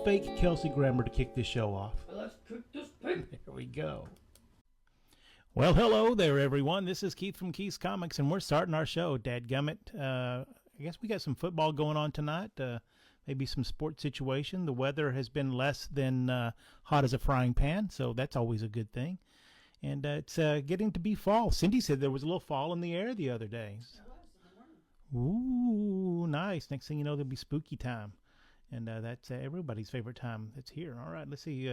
fake Kelsey Grammer to kick this show off. Let's cook this pig. Here we go. Well, hello there, everyone. This is Keith from Keith's Comics, and we're starting our show. Dadgummit. I guess we got some football going on tonight. Maybe some sports situation. The weather has been less than hot as a frying pan, so that's always a good thing. And it's getting to be fall. Cindy said there was a little fall in the air the other day. Ooh, nice. Next thing you know, there'll be spooky time. And that's everybody's favorite time that's here. All right, let's see.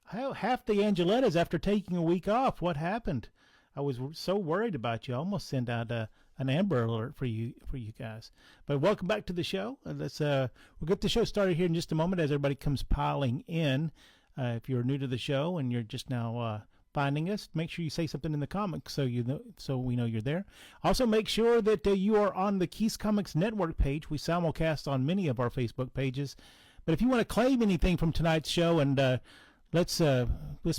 Half the Angelettas after taking a week off. What happened? I was so worried about you. I almost sent out an Amber Alert for you guys. But welcome back to the show. We'll get the show started here in just a moment as everybody comes piling in. If you're new to the show and you're just now finding us, make sure you say something in the comments so we know you're there. Also, make sure that you are on the Keith's Comics Network page. We simulcast on many of our Facebook pages. But if you want to claim anything from tonight's show, and let's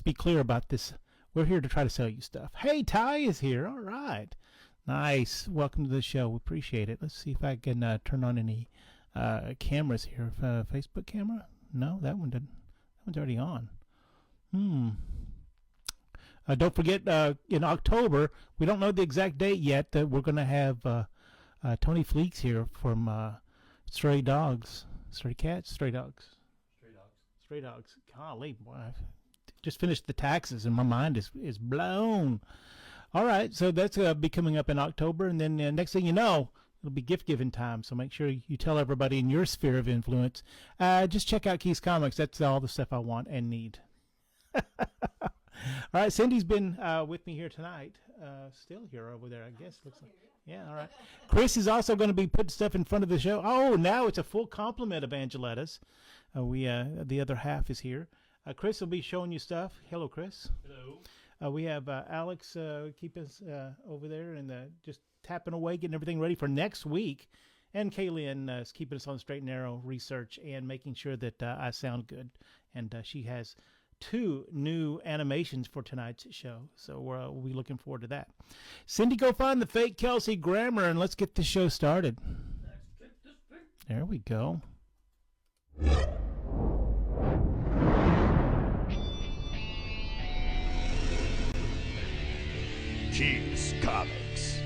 be clear about this, we're here to try to sell you stuff. Hey, Ty is here. All right, nice. Welcome to the show. We appreciate it. Let's see if I can turn on any cameras here. Facebook camera? No, that one didn't. That one's already on. Don't forget, in October, we don't know the exact date yet, that we're going to have Tony Fleeks here from Stray Dogs. Stray Cats? Stray Dogs. Stray Dogs. Golly, boy. I just finished the taxes and my mind is blown. All right, so that's be coming up in October. And then next thing you know, it'll be gift-giving time. So make sure you tell everybody in your sphere of influence. Just check out Keith's Comics. That's all the stuff I want and need. All right, Cindy's been with me here tonight. Still here over there, I guess. Looks like. Yeah, all right. Chris is also going to be putting stuff in front of the show. Oh, now it's a full complement of Angelettas. The other half is here. Chris will be showing you stuff. Hello, Chris. Hello. We have Alex keep us over there and just tapping away, getting everything ready for next week. And Kaylin is keeping us on the straight and narrow research and making sure that I sound good. And she has 2 new animations for tonight's show, so we'll be looking forward to that. Cindy, go find the fake Kelsey Grammer and let's get the show started. There we go. Keith's Comics.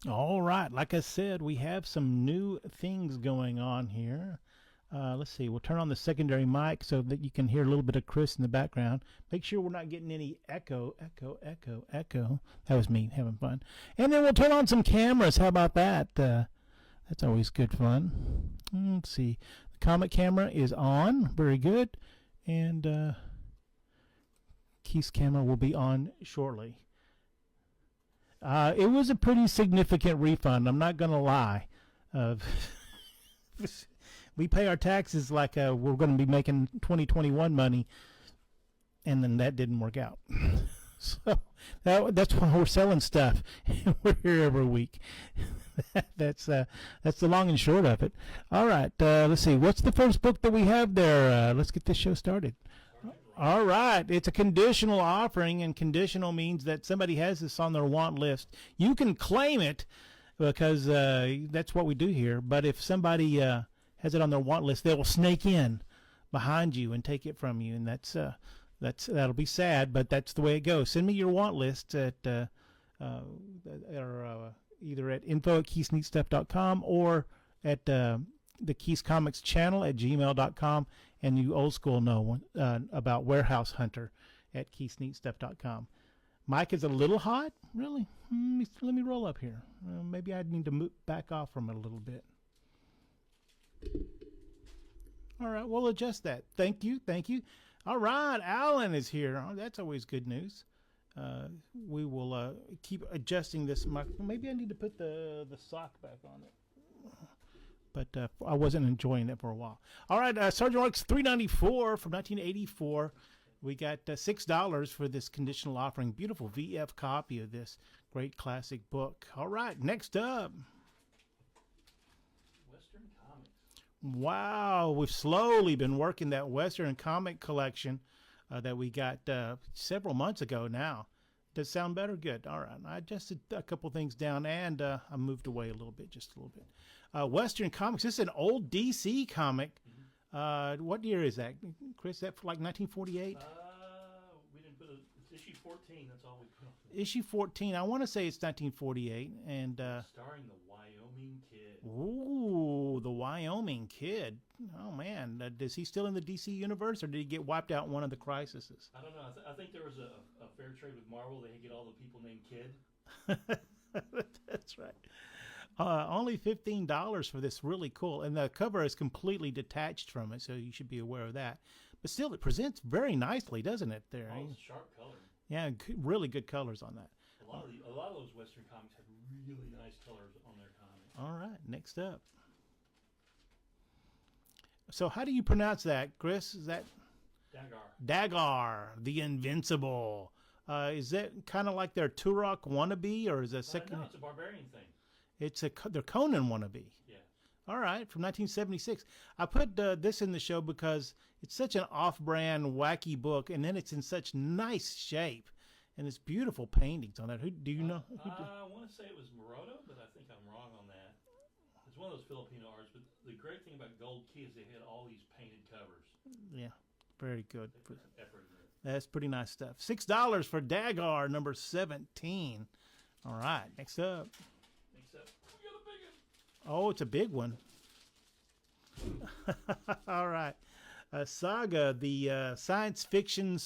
All right, like I said, we have some new things going on here. Let's see, we'll turn on the secondary mic so that you can hear a little bit of Chris in the background. Make sure we're not getting any echo. That was me having fun. And then we'll turn on some cameras. How about that? That's always good fun. Let's see. The comic camera is on. Very good. And Keith's camera will be on shortly. It was a pretty significant refund. I'm not going to lie. We pay our taxes like we're going to be making 2021 money, and then that didn't work out. So that's why we're selling stuff. We're here every week. That's the long and short of it. All right, let's see. What's the first book that we have there? Let's get this show started. All right, it's a conditional offering, and conditional means that somebody has this on their want list. You can claim it because that's what we do here. But if somebody has it on their want list, they will snake in behind you and take it from you, and that'll be sad, but that's the way it goes. Send me your want list at either at info@keithsneatstuff.com or at the Keith's Comics channel at gmail.com, and you old school know about Warehouse Hunter at keithsneatstuff.com. Mike is a little hot, really. Let me roll up here. Maybe I need to back off from it a little bit. All right, we'll adjust that. Thank you. All right, Alan is here. Oh, that's always good news. We will keep adjusting this mic. Maybe I need to put the sock back on it. But I wasn't enjoying it for a while. All right, Sergeant Rock's $3.94 from 1984. We got $6 for this conditional offering. Beautiful VF copy of this great classic book. All right, next up. Wow, we've slowly been working that Western comic collection that we got several months ago now. Does it sound better? Good. All right. I adjusted a couple things down, and I moved away a little bit, just a little bit. Western Comics. This is an old DC comic. What year is that, Chris? Is that for like 1948? We didn't put it's issue 14. That's all we put on. Issue 14. I want to say it's 1948, and starring the Wyoming Kid. Ooh, the Wyoming Kid. Oh man, is he still in the DC universe, or did he get wiped out in one of the crises? I don't know. I think there was a fair trade with Marvel. They get all the people named Kid. That's right. Only $15 for this, really cool. And the cover is completely detached from it, so you should be aware of that. But still, it presents very nicely, doesn't it? There, it's sharp color. Yeah, really good colors on that. A lot of those Western comics have really nice colors on their comics. All right, next up. So, how do you pronounce that, Chris? Is that Dagar, the Invincible? Is that kind of like their Turok wannabe, or is it second? No, it's a barbarian thing. It's their Conan wannabe. Yeah. All right, from 1976. I put this in the show because it's such an off-brand, wacky book, and then it's in such nice shape, and it's beautiful paintings on it. Who do you know? I want to say it was Moroto, but I think I'm wrong on that. It's one of those Filipino arts, but the great thing about Gold Key is they had all these painted covers. Yeah, very good. They put some effort in it. That's pretty nice stuff. $6 for Dagar, number 17. All right, next up. We got a big one. Oh, it's a big one. All right. Saga, the science fiction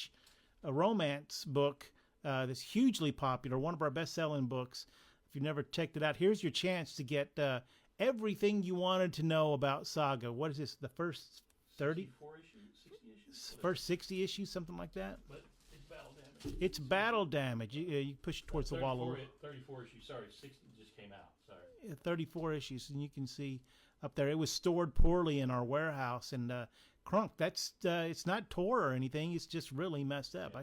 / romance book that's hugely popular, one of our best-selling books. If you've never checked it out, here's your chance to get everything you wanted to know about Saga. What is this, the first 30? 60 issues? First 60 issues, something like that? But it's battle damage. It's battle damage. You push it towards the wall a little. 34 issues. Sorry, 60 just came out. Sorry. 34 issues, and you can see up there. It was stored poorly in our warehouse, and crunk. That's it's not tore or anything. It's just really messed up.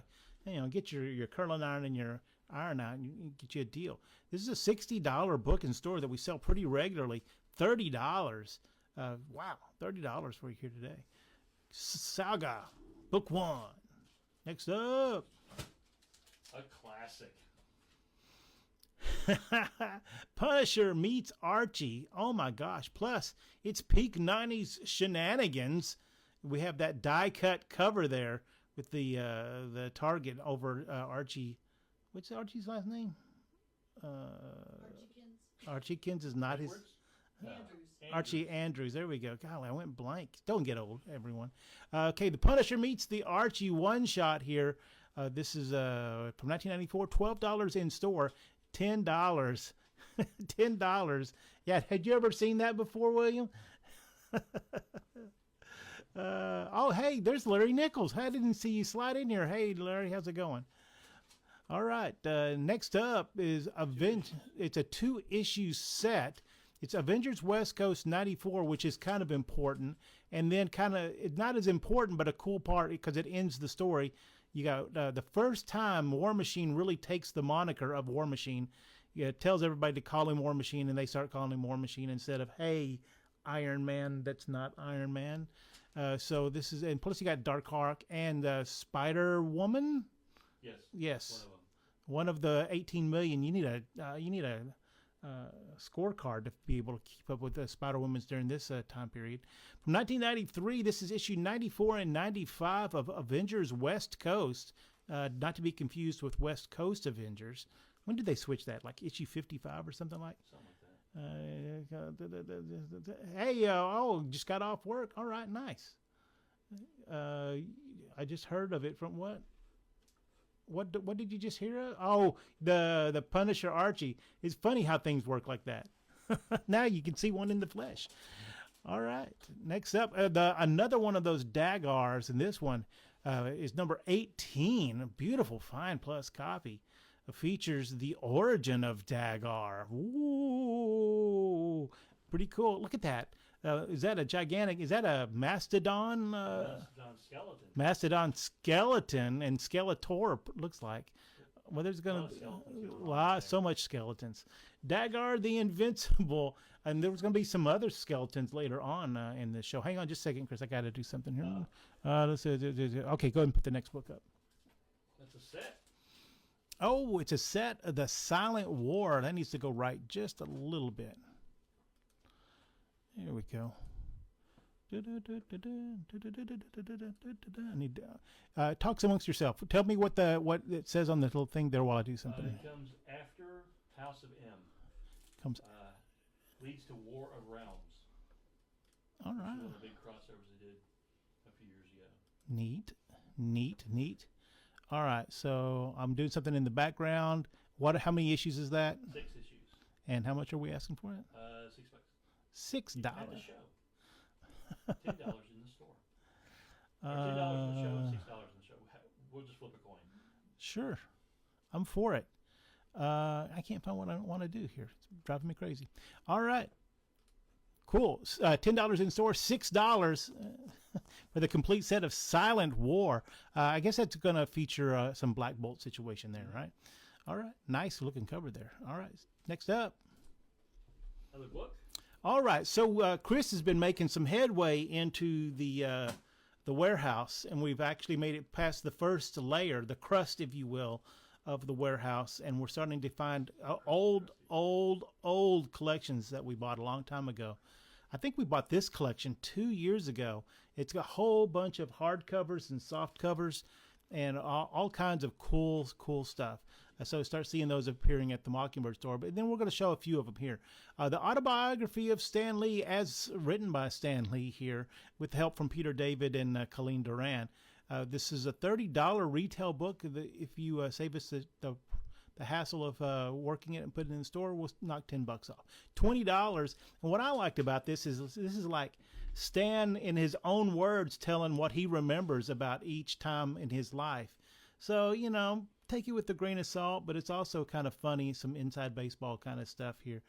Yeah. Get your curling iron and your iron out, and you get you a deal. This is a $60 book in store that we sell pretty regularly. $30. Wow, $30 for you here today. Saga, book 1. Next up. A classic. Punisher meets Archie. Oh my gosh. Plus, it's peak 90s shenanigans. We have that die-cut cover there with the target over Archie. What's Archie's last name? Archiekins is not his... Archie Andrews. There we go. Golly, I went blank. Don't get old, everyone. Okay, the Punisher meets the Archie one-shot here. This is from 1994, $12 in store, $10. $10. Yeah, had you ever seen that before, William? Oh, hey, there's Larry Nichols. I didn't see you slide in here. Hey, Larry, how's it going? All right, next up is It's a 2-issue set. It's Avengers West Coast 94, which is kind of important, and then kind of not as important, but a cool part because it ends the story. You got the first time War Machine really takes the moniker of War Machine. It tells everybody to call him War Machine, and they start calling him War Machine instead of, hey, Iron Man. That's not Iron Man. So this is, and plus you got Darkhawk and Spider Woman. Yes. One of the 18 million. You need a scorecard to be able to keep up with the Spider Woman's during this time period. From 1993, this is issue 94 and 95 of Avengers West Coast, not to be confused with West Coast Avengers. When did they switch that? Like issue 55 or something like? Something like that. Hey, just got off work. All right, nice. I just heard of it from what? What did you just hear? Oh, the Punisher Archie. It's funny how things work like that. Now you can see one in the flesh. All right. Next up, another one of those Dagars, and this one is number 18. A beautiful, fine plus copy. Features the origin of Dagar. Ooh, pretty cool. Look at that. Is that a mastodon? Mastodon skeleton. Mastodon skeleton and Skeletor looks like. Well, there's going to be so much skeletons. Dagar the Invincible, and there was going to be some other skeletons later on in the show. Hang on just a second, Chris. I got to do something here. Okay, go ahead and put the next book up. That's a set. Oh, it's a set of the Silent War. That needs to go right just a little bit. There we go. I need to talk amongst yourself. Tell me what it says on the little thing there while I do something. It comes after House of M. Comes leads to War of Realms. All right. One of the big crossovers they did a few years ago. Neat. All right, so I'm doing something in the background. How many issues is that? 6 issues. And how much are we asking for it? $6. $6. At the show. $10 in the store. Or $10 in the show and $6 in the show. We'll just flip a coin. Sure, I'm for it. I can't find what I want to do here. It's driving me crazy. All right, cool. $10 in store, $6 for the complete set of Silent War. I guess that's going to feature some Black Bolt situation there, right? All right, nice looking cover there. All right, next up. Another book. All right, so Chris has been making some headway into the warehouse, and we've actually made it past the first layer, the crust, if you will, of the warehouse, and we're starting to find old collections that we bought a long time ago. I think we bought this collection 2 years ago. It's got a whole bunch of hardcovers and soft covers and all kinds of cool stuff. So start seeing those appearing at the Mockingbird store. But then we're going to show a few of them here. The autobiography of Stan Lee, as written by Stan Lee here, with help from Peter David and Colleen Duran. This is a $30 retail book. If you save us the hassle of working it and putting it in the store, we'll knock $10 off. $20. And what I liked about this is like Stan, in his own words, telling what he remembers about each time in his life. So, take it with a grain of salt, but it's also kind of funny, some inside baseball kind of stuff here.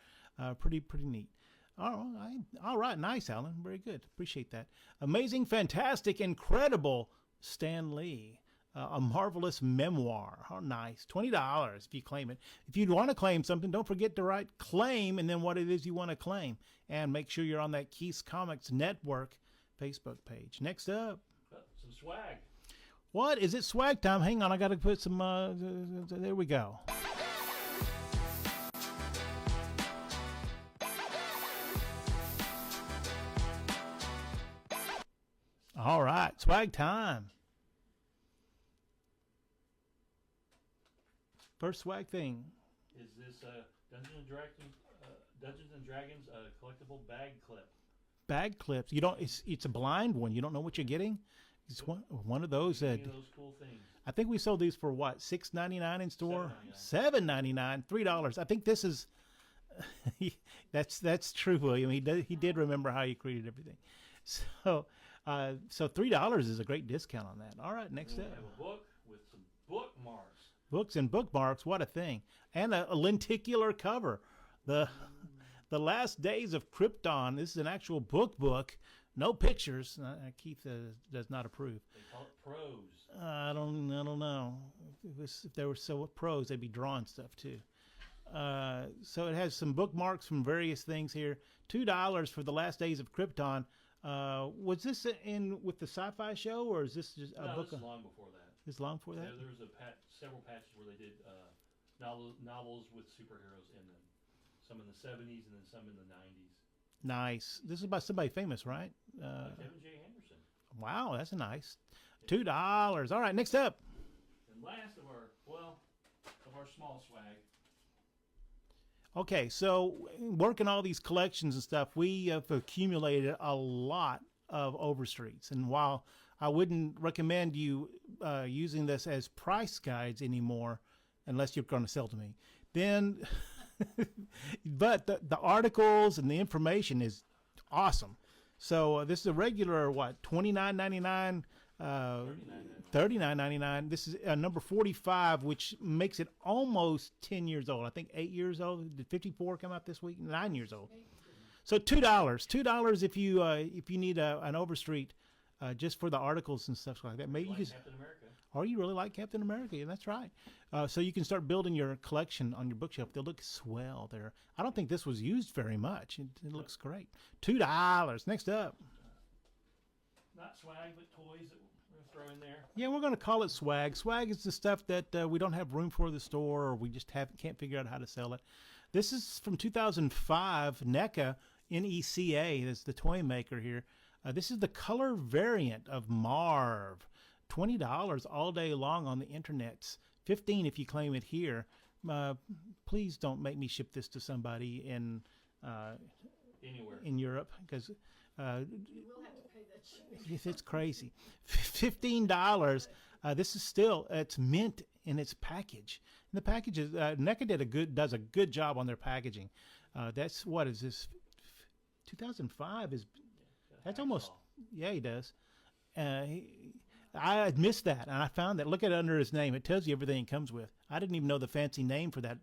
Pretty neat. All right, nice, Alan. Very good. Appreciate that. Amazing, fantastic, incredible Stan Lee. A marvelous memoir. How nice. $20 if you claim it. If you want to claim something, don't forget to write claim and then what it is you want to claim. And make sure you're on that Keith's Comics Network Facebook page. Next up. Some swag. What? Is it swag time? Hang on, I got to put some, there we go. All right, swag time. First swag thing. Is this Dungeons and Dragons collectible bag clip? Bag clips. It's a blind one. You don't know what you're getting. It's one of those. Those cool things. I think we sold these for what? $6.99 in store. $7.99. $3. I think this is. That's true, William. He did remember how you created everything. So $3 is a great discount on that. All right, next up. We have a book with some bookmarks. Books and bookmarks. What a thing! And a lenticular cover. The Last Days of Krypton. This is an actual book. No pictures. Keith does not approve. They call it prose. I don't know. If they were so prose, they'd be drawing stuff too. So it has some bookmarks from various things here. $2 for The Last Days of Krypton. Was this in with the Sci-Fi Show, or is this just a book? This is long before that. It's long before that? There was several patches where they did novels with superheroes in them. Some in the 70s and then some in the 90s. Nice. This is about somebody famous, right? Kevin J. Henderson. Wow, that's nice. $2. All right, next up. And last of our small swag. Okay, so working all these collections and stuff, we have accumulated a lot of Overstreets. And while I wouldn't recommend you using this as price guides anymore, unless you're going to sell to me, then... but the articles and the information is awesome. So this is a regular $29.99, $39.99. This is number 45, which makes it almost 10 years old. I think 8 years old. Did 54 come out this week? 9 years old. So $2 if you need an Overstreet just for the articles and stuff like that. Maybe you could. Captain America. Or you really like Captain America, yeah, that's right. So you can start building your collection on your bookshelf. They'll look swell there. I don't think this was used very much. It looks great. $2. Next up. Not swag, but toys that we're going to throw in there? Yeah, we're going to call it swag. Swag is the stuff that we don't have room for in the store, or we just can't figure out how to sell it. This is from 2005, NECA, N-E-C-A, that's the toy maker here. This is the color variant of Marv. $20 all day long on the internets. $15 if you claim it here. Please don't make me ship this to somebody in Anywhere in Europe, because You will have to pay that shipping. it's crazy. $15. This is still, it's mint in its package. And the package is NECA does a good job on their packaging. That's what is this? 2005 is that's almost yeah, he does. I missed that, and I found that. Look at it under his name; it tells you everything it comes with. I didn't even know the fancy name for that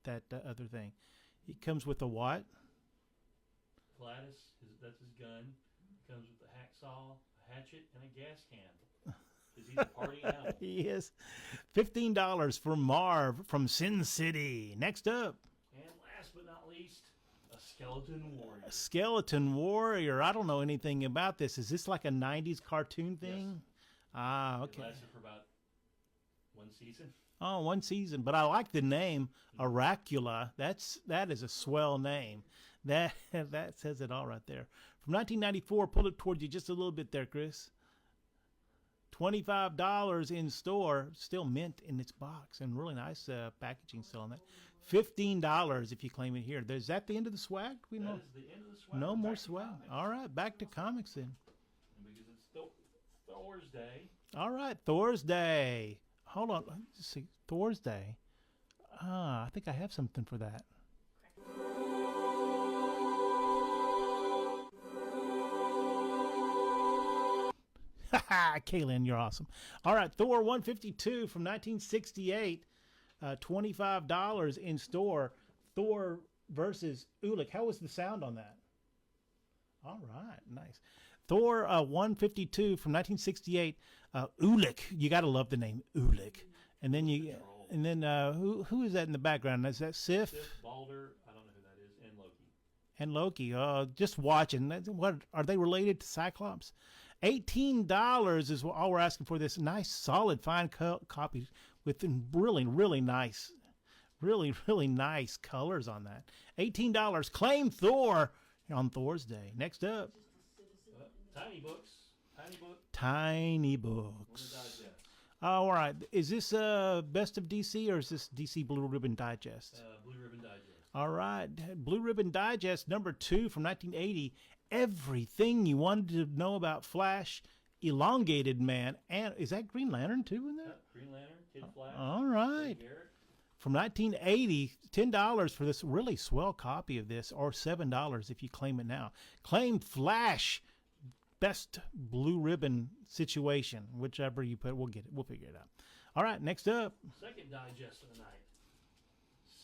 other thing. It comes with a what? Gladys, that's his gun. It comes with a hacksaw, a hatchet, and a gas can. Because he's a party animal. He is. $15 for Marv from Sin City. Next up. And last but not least, a skeleton warrior. A skeleton warrior. I don't know anything about this. Is this like a 90s cartoon thing? Yes. Ah, okay. It lasted for about one season. Oh, one season. But I like the name Oracula. That is a swell name. That says it all right there. From 1994, pull it towards you just a little bit there, Chris. $25 in store, still mint in its box, and really nice packaging still on that. $15 if you claim it here. Is that the end of the swag? That is the end of the swag. No Back more to swag. comics. All right, back to comics then. And because it's Thor's Day. All right, Thor's Day. Hold on, let's see. Thor's Day. I think I have something for that. Kaylin, you're awesome. All right, Thor 152 from 1968, $25 in store. Thor versus Ulik. How was the sound on that? All right, nice. Thor 152 from 1968. Ulik, you got to love the name Ulik. And then who is that in the background? Is that Sif? Sif, Balder, I don't know who that is, and Loki. And Loki. Just watching. What are they related to Cyclops? $18 is all we're asking for. This nice, solid, fine copy with really, really nice colors on that. $18. Claim Thor on Thor's Day. Next up, Tiny books. Tiny On the Books. digest. All right. Is this Best of DC or is this DC Blue Ribbon Digest? Blue Ribbon Digest. All right. Blue Ribbon Digest number 2 from 1980. Everything you wanted to know about Flash, Elongated Man, and is that Green Lantern too in there? Green Lantern, Kid Flash. All right. Garrett. From 1980, $10 for this really swell copy of this, or $7 if you claim it now. Claim Flash, best Blue Ribbon situation, whichever you put. We'll get it. We'll figure it out. All right, next up. Second digest of the night.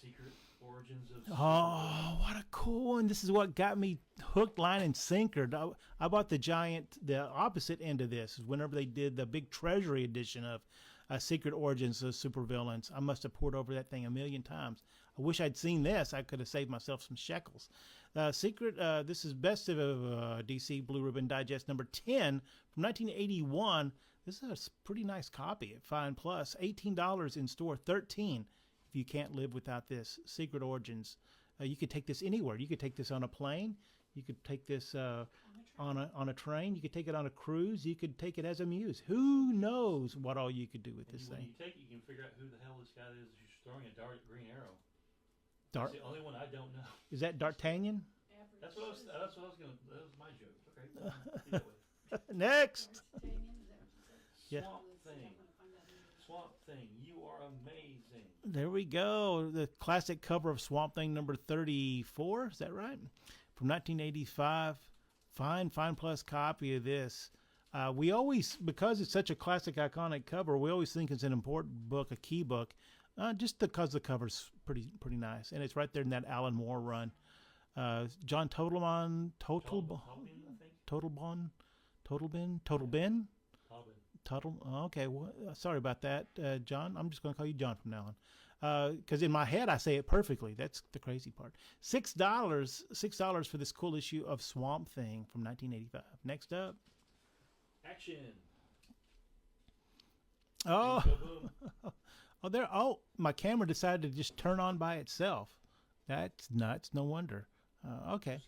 Secret Origins of Oh, what a cool one. This is what got me hooked, line, and sinker. I bought the opposite end of this. Whenever they did the big treasury edition of Secret Origins of Supervillains. I must have poured over that thing a million times. I wish I'd seen this. I could have saved myself some shekels. This is Best of DC Blue Ribbon Digest number 10 from 1981. This is a pretty nice copy at Fine Plus. $18 in store, $13 if you can't live without this. Secret Origins. You could take this anywhere. You could take this on a plane. You could take this on a train. You could take it on a cruise. You could take it as a muse. Who knows what all you could do with this When thing? you take it, you can figure out who the hell this guy is who's throwing a dart at Green Arrow. Dart? That's the only one I don't know. Is that D'Artagnan? That was my joke. Okay. Either way. Next. Yeah. Swamp Thing, you are amazing. There we go. The classic cover of Swamp Thing number 34. Is that right? From 1985. Fine plus copy of this. We always, because it's such a classic, iconic cover, we always think it's an important book, a key book, just because the cover's pretty nice. And it's right there in that Alan Moore run. John Totalbin, okay. Well, sorry about that, John. I'm just going to call you John from now on, because in my head I say it perfectly. That's the crazy part. $6 for this cool issue of Swamp Thing from 1985. Next up, Action. Oh, Go boom. oh, there. Oh, my camera decided to just turn on by itself. That's nuts. No wonder. Okay.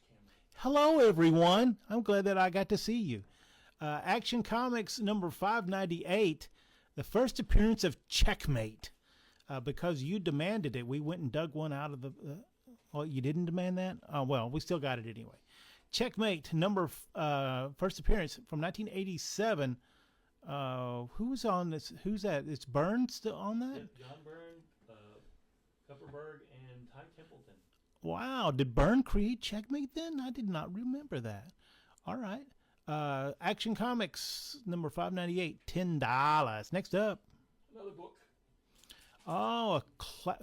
Hello, everyone. I'm glad that I got to see you. Action Comics number 598, the first appearance of Checkmate. Because you demanded it, we went and dug one out of the. Well, you didn't demand that? Oh, well, we still got it anyway. Checkmate, first appearance from 1987. Who's on this? Who's that? Is Byrne still on that? Yeah, John Byrne, Kupperberg, and Ty Templeton. Wow. Did Byrne create Checkmate then? I did not remember that. All right. Action Comics number 598, $10. Next up. Another book. Oh,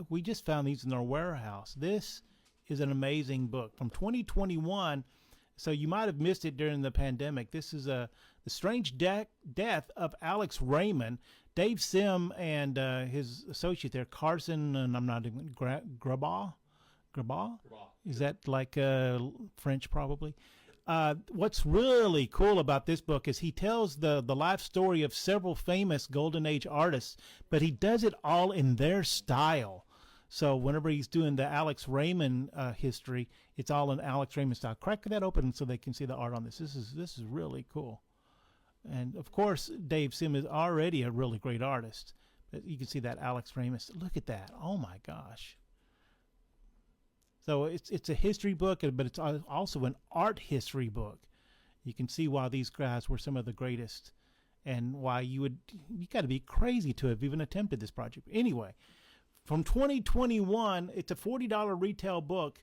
we just found these in our warehouse. This is an amazing book from 2021. So you might have missed it during the pandemic. This is The Strange Death of Alex Raymond. Dave Sim and his associate there, Carson, and I'm not even, Grabaugh? Is that like French probably? What's really cool about this book is he tells the life story of several famous Golden Age artists, but he does it all in their style. So whenever he's doing the Alex Raymond history, it's all in Alex Raymond style. Crack that open so they can see the art on this. This is really cool. And of course, Dave Sim is already a really great artist. But you can see that Alex Raymond. Look at that. Oh my gosh. So it's a history book, but it's also an art history book. You can see why these guys were some of the greatest, and why you got to be crazy to have even attempted this project. Anyway, from 2021, it's a $40 retail book.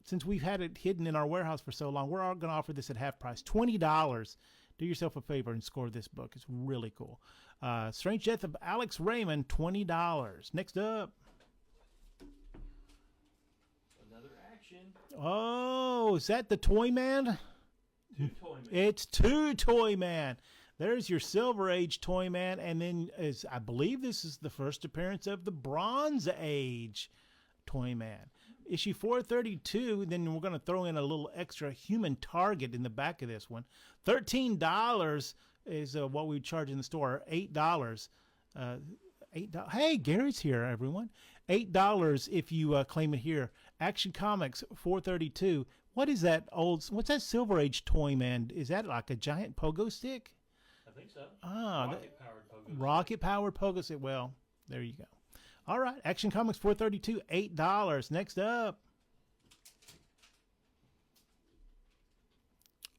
Since we've had it hidden in our warehouse for so long, we're going to offer this at half price, $20. Do yourself a favor and score this book. It's really cool. Strange Death of Alex Raymond, $20. Next up. Oh, is that the Toy Man? It's two Toy Man. There's your Silver Age Toy Man, and then I believe this is the first appearance of the Bronze Age Toy Man. Issue 432, then we're going to throw in a little extra human target in the back of this one. $13 is what we charge in the store. $8. $8. Hey, Gary's here, everyone. $8 if you claim it here. Action Comics 432. What is that what's that Silver Age Toy Man? Is that like a giant pogo stick? I think so. Rocket-powered pogo. Rocket-powered pogo stick. Well, there you go. All right. Action Comics 432, $8. Next up.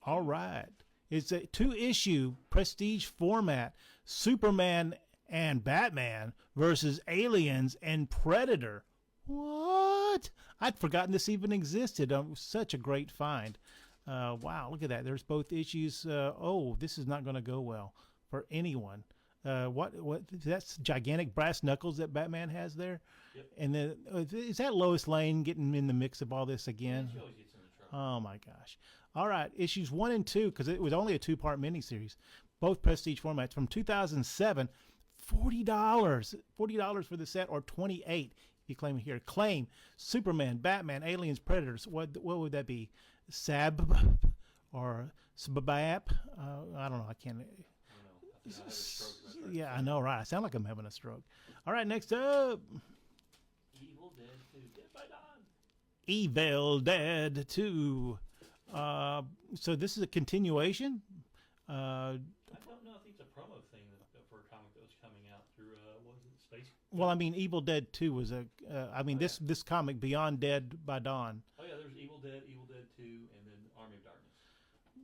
All right. It's a 2-issue prestige format. Superman and Batman versus Aliens and Predator. What? I'd forgotten this even existed. Such a great find. Wow, look at that. There's both issues. This is not going to go well for anyone. What? That's gigantic brass knuckles that Batman has there. Yep. And then is that Lois Lane getting in the mix of all this again? She always gets into trouble. Oh my gosh. All right, issues 1 and 2, because it was only a 2-part miniseries. Both prestige formats from 2007. $40 for the set, or $28 if you claim it here. Claim Superman, Batman, Aliens, Predators. What would that be? Sab or Sabab? I don't know. I can't. I think I have a stroke if I try to Yeah, say I know, right? I sound like I'm having a stroke. All right, next up. Evil Dead 2, Dead by Dawn. Evil Dead 2. So this is a continuation. I don't know. I think it's a promo thing for a comic that was coming out through what was it, Space? Well, I mean, Evil Dead 2 was this comic Beyond Dead by Dawn. Oh yeah, there's Evil Dead 2, and then Army of Darkness.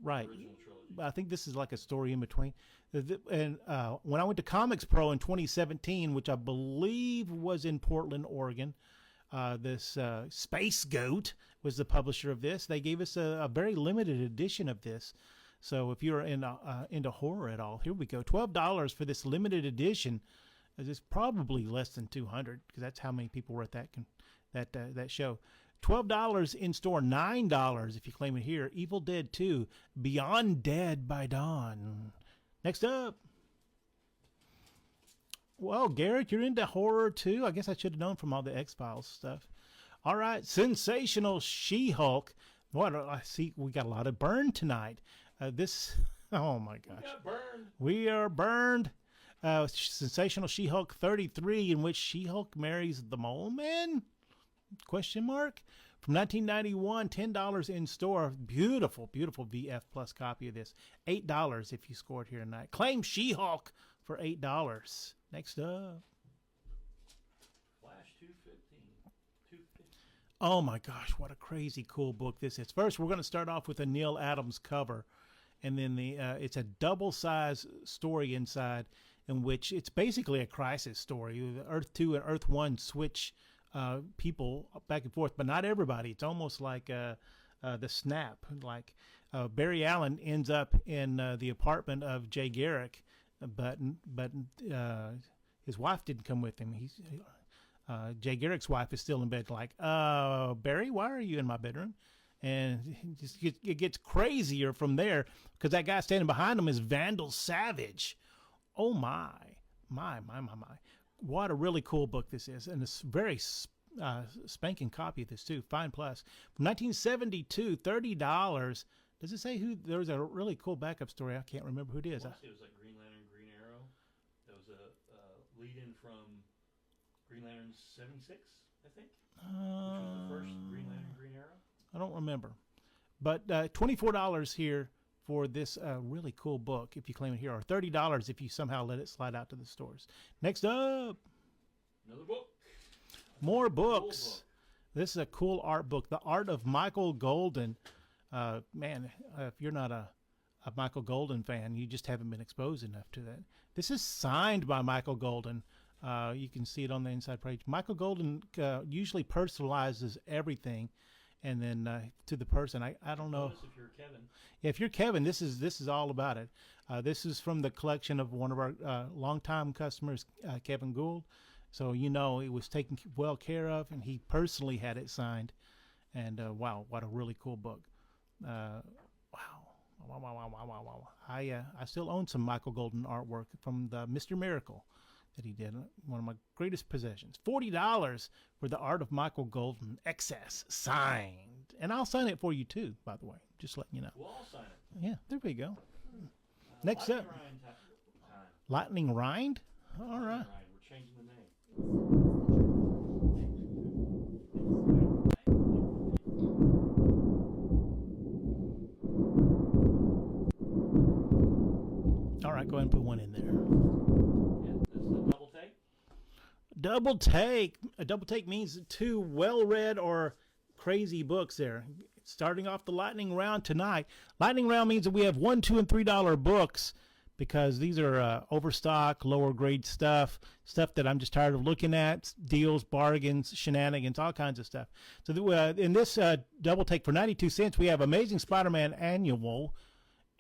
Right. The original trilogy. I think this is like a story in between. And when I went to Comics Pro in 2017, which I believe was in Portland, Oregon, this Space Goat was the publisher of this. They gave us a very limited edition of this. So if you're into horror at all, here we go. $12 for this limited edition. It's probably less than 200 because that's how many people were at that show. $12 in store, $9 if you claim it here. Evil Dead 2, Beyond Dead by Dawn. Next up. Well, Garrett, you're into horror too. I guess I should have known from all the X-Files stuff. All right, Sensational She-Hulk. What I see, we got a lot of burn tonight. Oh my gosh. We got burned. We are burned. Sensational She-Hulk 33, in which She-Hulk marries the Mole Man? Question mark. From 1991, $10 in store. Beautiful, beautiful VF Plus copy of this. $8 if you scored here tonight. Claim She-Hulk for $8. Next up. Flash 250. Oh my gosh, what a crazy cool book this is. First, we're going to start off with a Neil Adams cover, and then it's a double-size story inside, in which it's basically a crisis story. Earth 2 and Earth 1 switch people back and forth, but not everybody. It's almost like the Snap. Like Barry Allen ends up in the apartment of Jay Garrick, but his wife didn't come with him. Jay Garrick's wife is still in bed. Like, Barry, why are you in my bedroom? And it gets crazier from there, because that guy standing behind him is Vandal Savage. Oh my. What a really cool book this is. And it's very spanking copy of this too. Fine Plus. From 1972, $30. Does it say who? There was a really cool backup story. I can't remember who it is. It was like Green Lantern, Green Arrow. There was a lead-in from Green Lantern 76, I think. Which was the first Green Lantern, Green Arrow. I don't remember. But $24 here for this really cool book if you claim it here, or $30 if you somehow let it slide out to the stores. Next up. Another book. More books. Cool book. This is a cool art book. The Art of Michael Golden. Man, if you're not a Michael Golden fan, you just haven't been exposed enough to that. This is signed by Michael Golden. You can see it on the inside page. Michael Golden usually personalizes everything, and then to the person. I don't know. If you're Kevin. Yeah, if you're Kevin, this is all about it. This is from the collection of one of our longtime customers, Kevin Gould. So it was taken well care of, and he personally had it signed. And wow, what a really cool book. Wow. I still own some Michael Golden artwork from the Mr. Miracle that he did. One of my greatest possessions. $40 for The Art of Michael Golden XS signed. And I'll sign it for you too, by the way. Just letting you know. We'll all sign it. Yeah, there we go. Next up. Lightning Rind? All right. We're changing the name. All right, go ahead and put one in there. Yeah, this is a double take. Double take. A double take means two well-read or crazy books there. Starting off the lightning round tonight. Lightning round means that we have $1, $2, and $3 books, because these are overstock, lower grade stuff that I'm just tired of looking at, deals, bargains, shenanigans, all kinds of stuff. So in this double take for 92 cents, we have Amazing Spider-Man Annual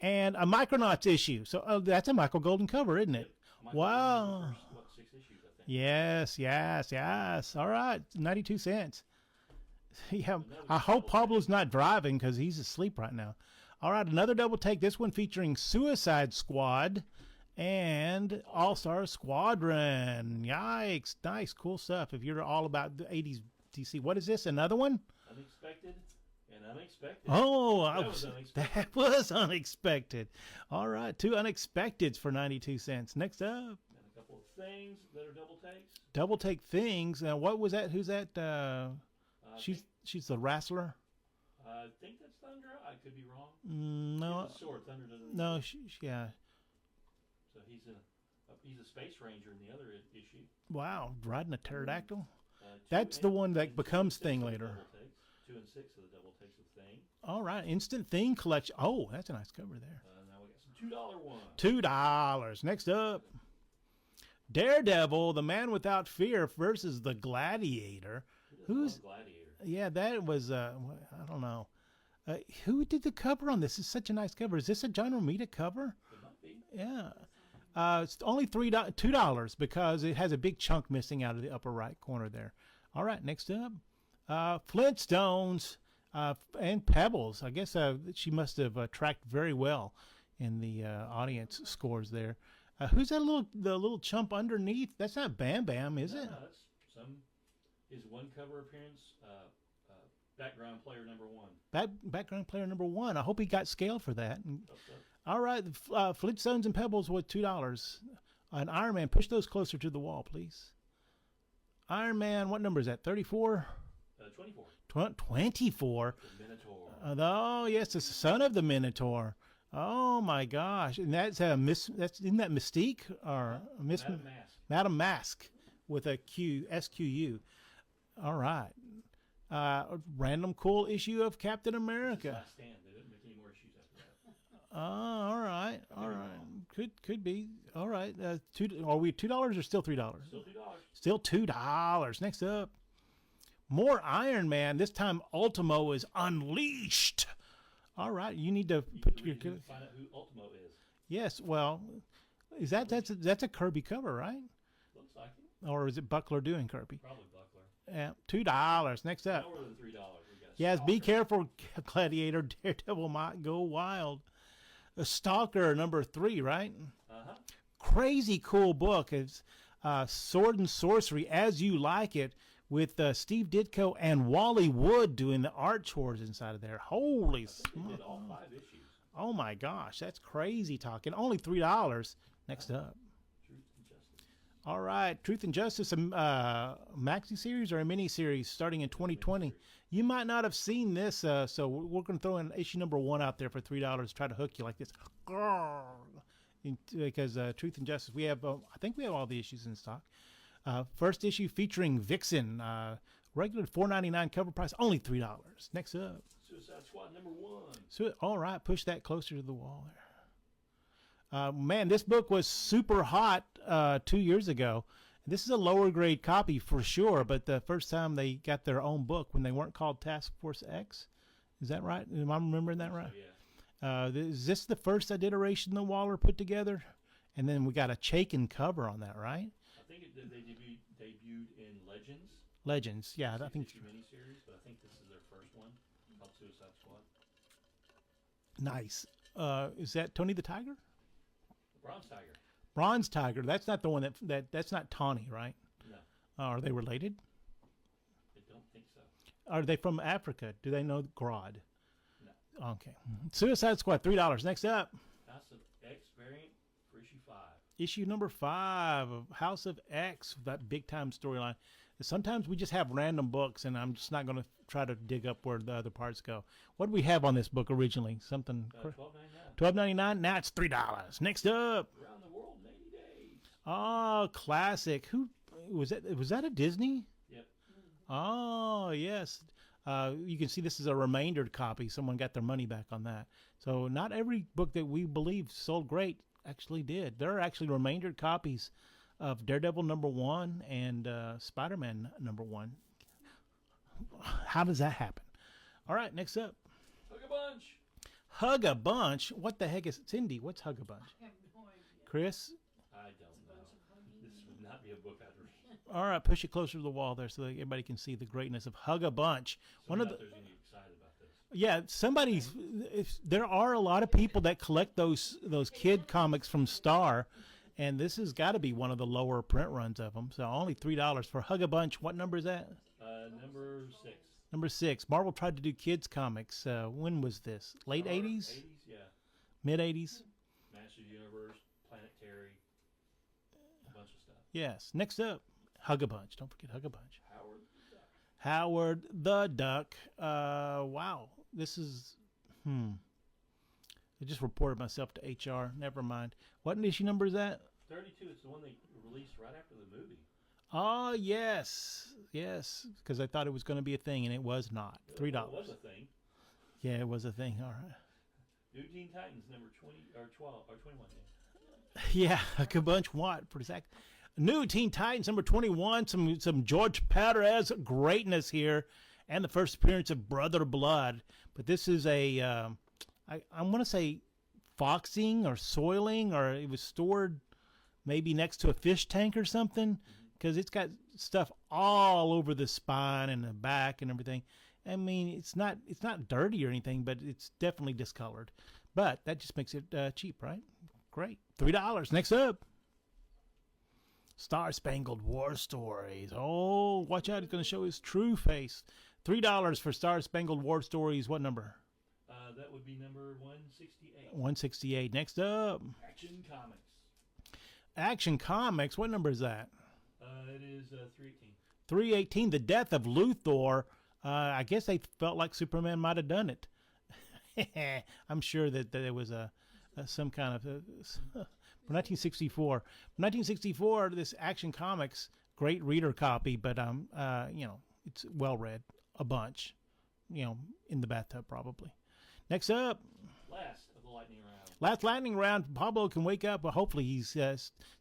and a Micronauts issue. So that's a Michael Golden cover, isn't it? Yep. Wow. First, 6 issues, I think. Yes. All right, 92 cents. Yeah, I hope Pablo's not driving, because he's asleep right now. All right, another double take. This one featuring Suicide Squad and All-Star Squadron. Yikes. Nice, cool stuff. If you're all about the 80s DC. What is this, another one? Unexpected and Unexpected. Oh, that was unexpected. All right, 2 Unexpecteds for 92 cents. Next up. And a couple of things that are double takes. Double take things. What was that? Who's that? She's the wrestler. I think that's Thunder. I could be wrong. No. Sword. Thunder doesn't. No, yeah. So he's a space ranger in the other issue. Wow, riding a pterodactyl. That's the one that becomes Thing later. 2 and 6 of the double takes of Thing. All right, Instant Thing collection. Oh, that's a nice cover there. Now we got some $2 ones. $2. Next up, Daredevil, the Man Without Fear versus the Gladiator. Who's Gladiator? Yeah, that was I don't know. Who did the cover on this? It's such a nice cover. Is this a John Romita cover? It might be. Yeah. It's only $2 because it has a big chunk missing out of the upper right corner there. All right, next up, Flintstones and Pebbles. I guess she must have tracked very well in the audience scores there. Who's that little chump underneath? That's not Bam Bam, is it? No, that's his one cover appearance. Background player number 1. Background player number 1. I hope he got scale for that. Hope so. All right, Flintstones and Pebbles with $2. An Iron Man. Push those closer to the wall, please. Iron Man, what number is that? 34? 24. 24? The Minotaur. Oh, yes, it's the son of the Minotaur. Oh, my gosh. And that's isn't that Mystique? Or Madam Mask. Madam Mask with a SQU. All right. Random cool issue of Captain America. Last stand. They didn't make any more issues after that. All right. All right. Could be. All right. Are we $2 or still $3? Still $2. Still $2. Next up, more Iron Man. This time, Ultimo is unleashed. All right. You need to put your. Find out who Ultimo is. Yes. Well, that's a Kirby cover, right? Looks like it. Or is it Buckler doing Kirby? Probably Buckler. Yeah. $2. Next up. More than $3. We got Yes. Stalker. Be careful, Gladiator. Daredevil might go wild. A Stalker number 3, right? Uh-huh. Crazy cool book. It's Sword and Sorcery as You Like It with Steve Ditko and Wally Wood doing the art chores inside of there. Holy They smokes. did all 5 issues. Oh my gosh, that's crazy talking. Only $3. Next up. Truth and Justice. All right, Truth and Justice, a maxi series or a mini series starting in 2020. You might not have seen this, so we're going to throw in issue number 1 out there for $3. Try to hook you like this. Because Truth and Justice, we have, I think we have all the issues in stock. First issue featuring Vixen, regular $4.99 cover price, only $3. Next up. Suicide Squad number 1. So, all right, push that closer to the wall there. Man, this book was super hot 2 years ago. This is a lower grade copy for sure, but the first time they got their own book when they weren't called Task Force X. Is that right? Am I remembering that right? So, yeah. Is this the first iteration the Waller put together? And then we got a Chaykin cover on that, right? I think they debuted in Legends. Legends, yeah. I think Issue miniseries, but I think this is their first one called Suicide Squad. nice. Is that Tony the Tiger? Bronze Tiger. Bronze Tiger. That's not the one that's not Tawny, right? No, Are they related? I don't think so. Are they from Africa? Do they know Grodd? No. Okay. Suicide Squad, $3. Next up, House of X variant for issue 5. issue number 5 of House of X, that big time storyline. Sometimes we just have random books, and I'm just not going to try to dig up where the other parts go. What do we have on this book originally? Something $12.99. $12.99. Now it's $3. Next up, Around the World in 80 days. oh, classic. Who was that? Was that a Disney? Yep. Oh, yes. You can see this is a remaindered copy. Someone got their money back on that. So not every book that we believe sold great actually did. There are actually remaindered copies of Daredevil number 1 and Spider-Man number 1. How does that happen? All right, next up. Hug a Bunch. Hug a Bunch. What the heck is Cindy? What's Hug a Bunch? I have no idea. Chris? I don't know. This would not be a book I'd read. All right, push it closer to the wall there so that everybody can see the greatness of Hug a Bunch. One of Somebody the out there's going to be excited about this. Yeah, there are a lot of people that collect those kid comics from Star, and this has got to be one of the lower print runs of them. So only $3 for Hug a Bunch. What number is that? Number 6. Number 6. Marvel tried to do kids comics. When was this? Late 80s? 80s, yeah. Mid 80s? Masters Universe, Planet Terry, a bunch of stuff. Yes. Next up, Hug a Bunch. Don't forget Hug a Bunch. Howard the Duck. Howard the Duck. Wow. This is I just reported myself to HR. Never mind. What issue number is that? 32. It's the one they released right after the movie. Oh, yes. Yes. Because I thought it was going to be a thing, and it was not. $3. It was a thing. Yeah, it was a thing. All right. New Teen Titans number 20 or 12 or 21. Yeah, a bunch. What? For a sec. New Teen Titans number 21. Some George Perez greatness here, and the first appearance of Brother Blood. But this is a, I want to say, foxing or soiling, or it was stored maybe next to a fish tank or something, because it's got stuff all over the spine and the back and everything. I mean, it's not dirty or anything, but it's definitely discolored. But that just makes it cheap, right? Great. $3. Next up, Star Spangled War Stories. Oh, watch out. It's going to show his true face. $3 for Star Spangled War Stories. What number? That would be number 168. 168. Next up, Action Comics. Action Comics. What number is that? It is 318. 318. The Death of Luthor. I guess they felt like Superman might have done it. I'm sure that there was some kind of 1964. 1964. This Action Comics, great reader copy, but it's well read, a bunch, in the bathtub probably. Next up, Last of the lightning round. last lightning round. Pablo can wake up. Well, hopefully he's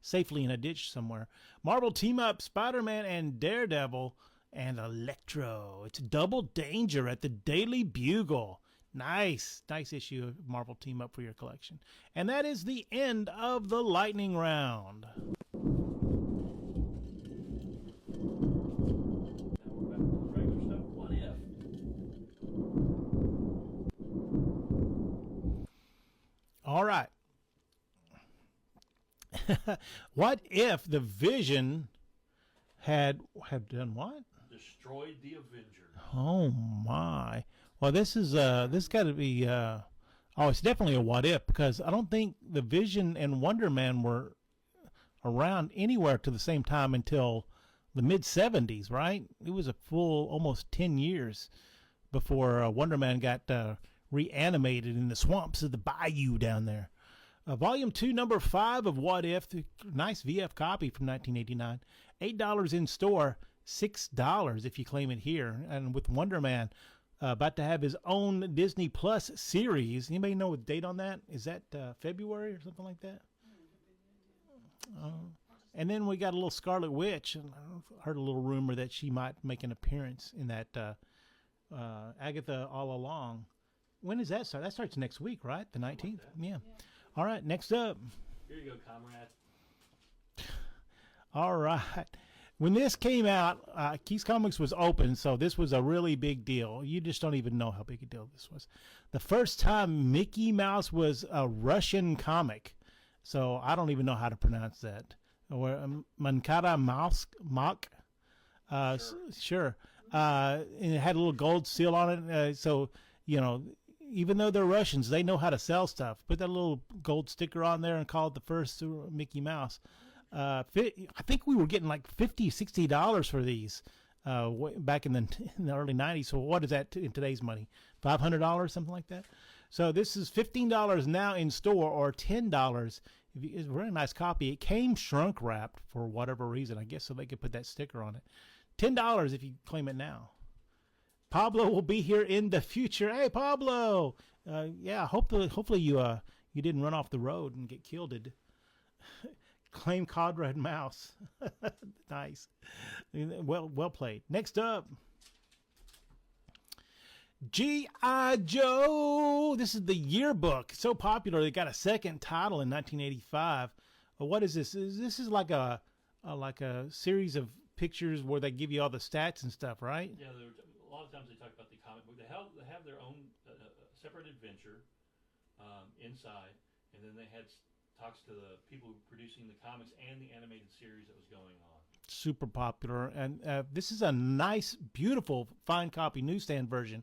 safely in a ditch somewhere. Marvel team up Spider-Man and Daredevil and Electro. It's Double Danger at the Daily Bugle. Nice issue of Marvel team up for your collection. And that is the end of the lightning round. Now we're back to the regular stuff. What if? All right. What if the Vision had done what? Destroyed the Avenger. Oh my. Well, this got to be it's definitely a what if, because I don't think the Vision and Wonder Man were around anywhere to the same time until the mid 70s, right? It was a full almost 10 years before Wonder Man got reanimated in the swamps of the bayou down there. Volume 2, number 5 of What If, nice VF copy from 1989. $8 in store, $6 if you claim it here. And with Wonder Man about to have his own Disney Plus series. Anybody know the date on that? Is that February or something like that? And then we got a little Scarlet Witch. And I heard a little rumor that she might make an appearance in that Agatha All Along. When does that start? That starts next week, right? The 19th? Yeah. All right, next up. Here you go, comrade. All right. When this came out, Keys Comics was open, so this was a really big deal. You just don't even know how big a deal this was. The first time Mickey Mouse was a Russian comic, so I don't even know how to pronounce that. Or Mankata Mok. Sure. And it had a little gold seal on it, so, even though they're Russians, they know how to sell stuff. Put that little gold sticker on there and call it the first Mickey Mouse. I think we were getting like $50, $60 for these back in the early 90s. So what is that in today's money? $500, something like that? So this is $15 now in store, or $10. It's a very nice copy. It came shrunk wrapped for whatever reason, I guess, so they could put that sticker on it. $10 if you claim it now. Pablo will be here in the future. Hey, Pablo! Hopefully you didn't run off the road and get killed. Claim Conrad Mouse. Nice. Well played. Next up, G.I. Joe. This is the yearbook. So popular they got a second title in 1985. What is this? This is like a series of pictures where they give you all the stats and stuff, right? Yeah, a lot of times they talk about the comic book. They have their own separate adventure inside, and then they had talks to the people producing the comics and the animated series that was going on. Super popular. And this is a nice, beautiful, fine copy newsstand version.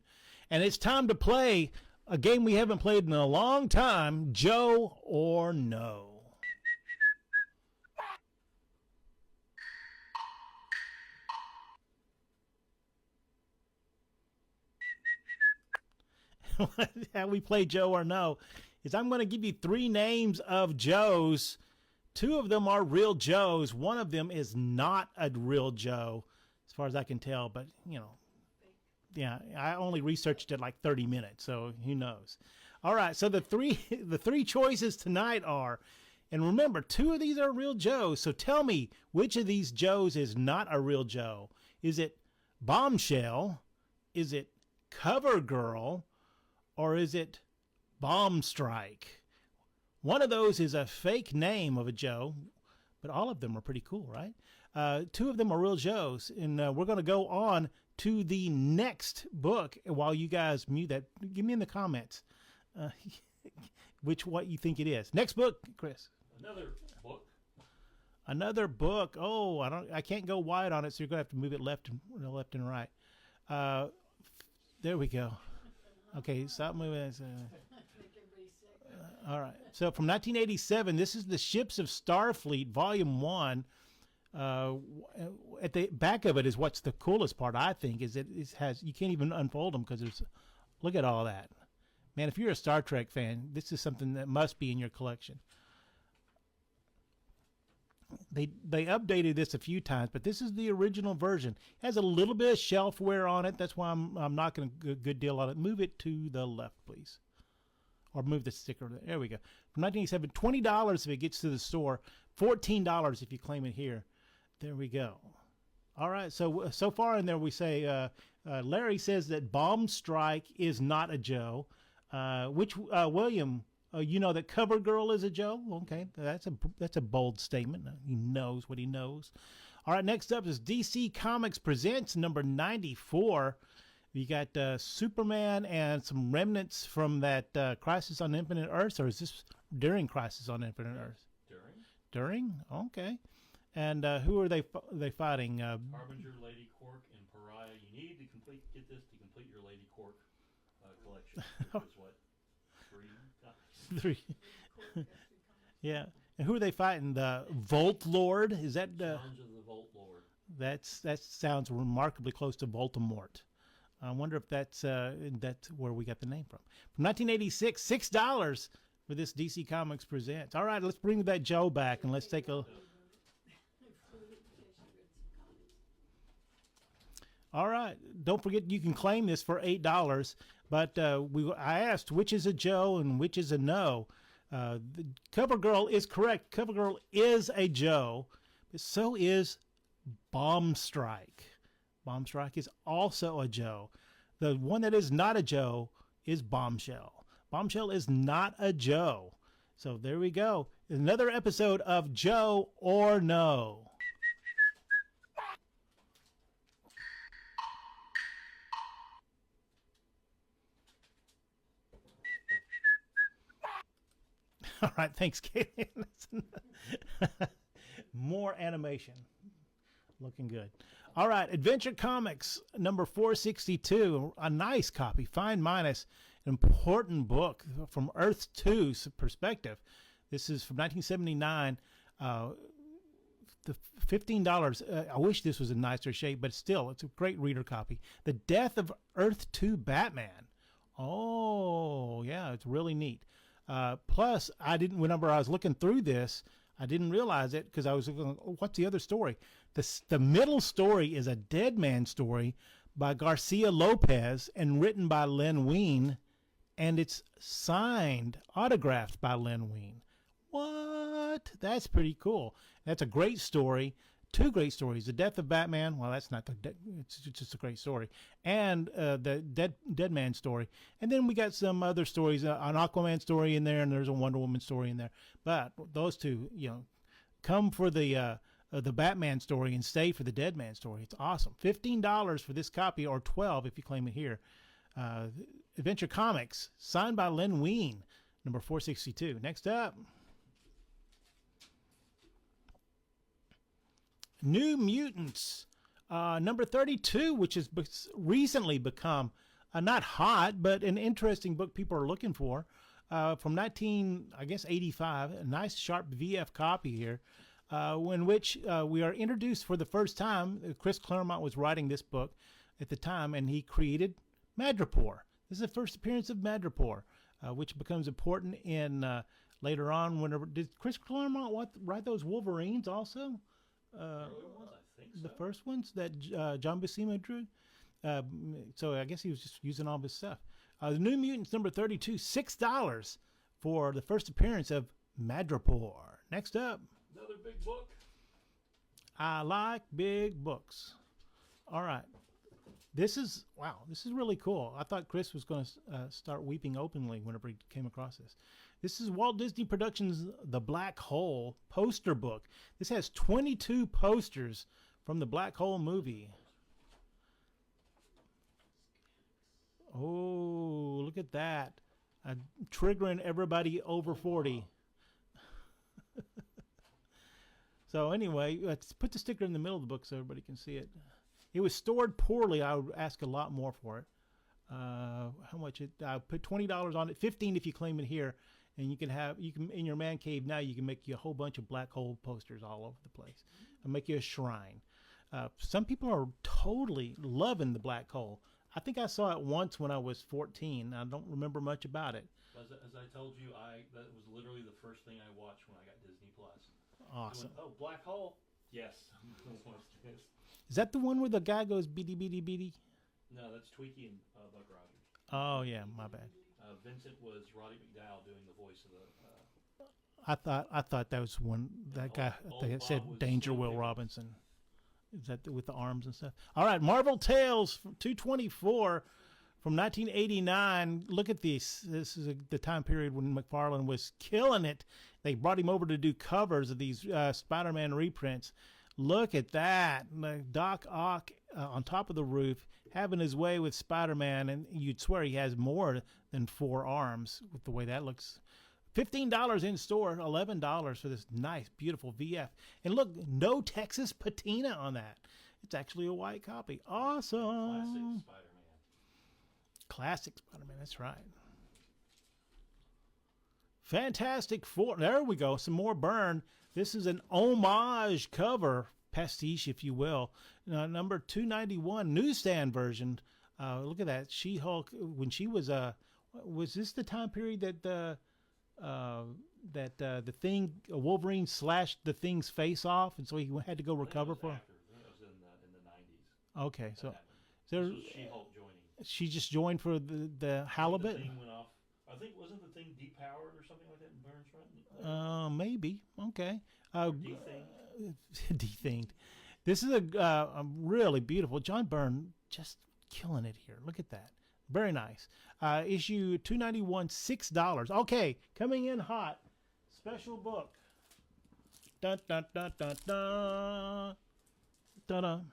And it's time to play a game we haven't played in a long time, Joe or No. How we play Joe or No is I'm going to give you 3 names of Joes. 2 of them are real Joes. 1 of them is not a real Joe, as far as I can tell. But, yeah, I only researched it like 30 minutes, so who knows. All right, so the three choices tonight are, and remember, 2 of these are real Joes. So tell me, which of these Joes is not a real Joe? Is it Bombshell? Is it Cover Girl? Or is it Bomb Strike? One of those is a fake name of a Joe, but all of them are pretty cool, right? 2 of them are real Joes, and we're going to go on to the next book. While you guys mute that, give me in the comments what you think it is. Next book, Chris. Another book. Oh, I can't go wide on it, so you're going to have to move it left and right. There we go. Okay, stop moving. All right. So from 1987, this is the Ships of Starfleet, Volume 1. At the back of it is what's the coolest part, I think, is it has, you can't even unfold them because there's, look at all that. Man, if you're a Star Trek fan, this is something that must be in your collection. They updated this a few times, but this is the original version. It has a little bit of shelf wear on it. That's why I'm knocking a good deal on it. Move it to the left, please. Or move the sticker. There we go. From 1987, $20 if it gets to the store. $14 if you claim it here. There we go. All right. So far in there we say Larry says that Bomb Strike is not a Joe. William, you know that Cover Girl is a Joe? Okay, that's a bold statement. He knows what he knows. All right, next up is DC Comics Presents number 94. You got Superman and some remnants from that Crisis on Infinite Earths, or is this during Crisis on Infinite Earths? During? Okay. And who are they fighting? Harbinger, Lady Quark, and Pariah. You need to get this to complete your Lady Quark collection, which is what, 3 comics? 3. Yeah. And who are they fighting? The Volt Lord? Is that Challenge of the Volt Lord? That sounds remarkably close to Voldemort. I wonder if that's where we got the name from. From 1986, $6 for this DC Comics Presents. All right, let's bring that Joe back and let's take a. All right, don't forget you can claim this for $8. But I asked which is a Joe and which is a no. The Cover Girl is correct. Cover Girl is a Joe, but so is Bomb Strike. Bomb Strike is also a Joe. The one that is not a Joe is Bombshell. Bombshell is not a Joe. So there we go. Another episode of Joe or No. All right, thanks, Caitlin. More animation. Looking good. All right, Adventure Comics, number 462. A nice copy, fine minus. An important book from Earth 2's perspective. This is from 1979. The $15. I wish this was in nicer shape, but still, it's a great reader copy. The Death of Earth 2 Batman. Oh, yeah, it's really neat. Plus, whenever I was looking through this, I didn't realize it because I was looking, what's the other story? The middle story is a Dead Man story by Garcia Lopez and written by Len Wein, and it's signed, autographed by Len Wein. What? That's pretty cool. That's a great story. 2 great stories. The Death of Batman. Well, that's not it's just a great story. And the Dead Man story. And then we got some other stories, an Aquaman story in there, and there's a Wonder Woman story in there. But those 2, come for the Batman story and stay for the Dead Man story. It's awesome. $15 for this copy, or $12 if you claim it here. Adventure Comics, signed by Len Wein, number 462. Next up. New Mutants, number 32, which has recently become not hot, but an interesting book people are looking for. From 85, a nice sharp VF copy here, in which we are introduced for the first time. Chris Claremont was writing this book at the time, and he created Madripoor. This is the first appearance of Madripoor, which becomes important in later on. Whenever did Chris Claremont write those Wolverines also? Early ones, I think so. The first ones that John Buscema drew. So I guess he was just using all this stuff. The New Mutants number 32, $6 for the first appearance of Madripoor. Next up. Another big book. I like big books. All right. This is really cool. I thought Chris was going to start weeping openly whenever he came across this. This is Walt Disney Productions' The Black Hole poster book. This has 22 posters from the Black Hole movie. Oh, look at that. Triggering everybody over 40. So anyway, let's put the sticker in the middle of the book so everybody can see it. It was stored poorly. I would ask a lot more for it. How much? I put $20 on it, $15 if you claim it here. and you can in your man cave now. You can make you a whole bunch of black hole posters all over the place, and make you a shrine. Some people are totally loving the black hole. I think I saw it once when I was 14. I don't remember much about it. As I told you, that was literally the first thing I watched when I got Disney Plus. Awesome. Oh, black hole? Yes. Is that the one where the guy goes beady beady beady? No, that's Tweaky and Buck Rogers. Oh yeah, my bad. Vincent was Roddy McDowell doing the voice of the. I thought that was one that guy that said Bob Danger was Will Slim Robinson. Is that with the arms and stuff? All right, Marvel Tales 224 from 1989. Look at this. This is the time period when McFarlane was killing it. They brought him over to do covers of these Spider-Man reprints. Look at that. Doc Ock on top of the roof having his way with Spider-Man, and you'd swear he has more than 4 arms with the way that looks. $15 in store, $11 for this nice, beautiful VF. And look, no Texas patina on that. It's actually a white copy. Awesome. Classic Spider-Man, that's right. Fantastic Four. There we go. Some more Byrne. This is an homage cover, pastiche, if you will. Number 291, newsstand version. Look at that. She-Hulk, when she was this the time period that the Thing, Wolverine slashed the Thing's face off, and so he had to go recover for? That was in the 90s. Okay, so this was She-Hulk joining. She just joined for the halibut. The Thing went off. I think wasn't the Thing depowered or something like that in Burns' run? Maybe. Okay. Dethinged. Dethinged. This is a really beautiful. John Byrne just killing it here. Look at that. Very nice. Issue 291, $6. Okay, coming in hot. Special book. Dun dun dun dun dun. Dun dun.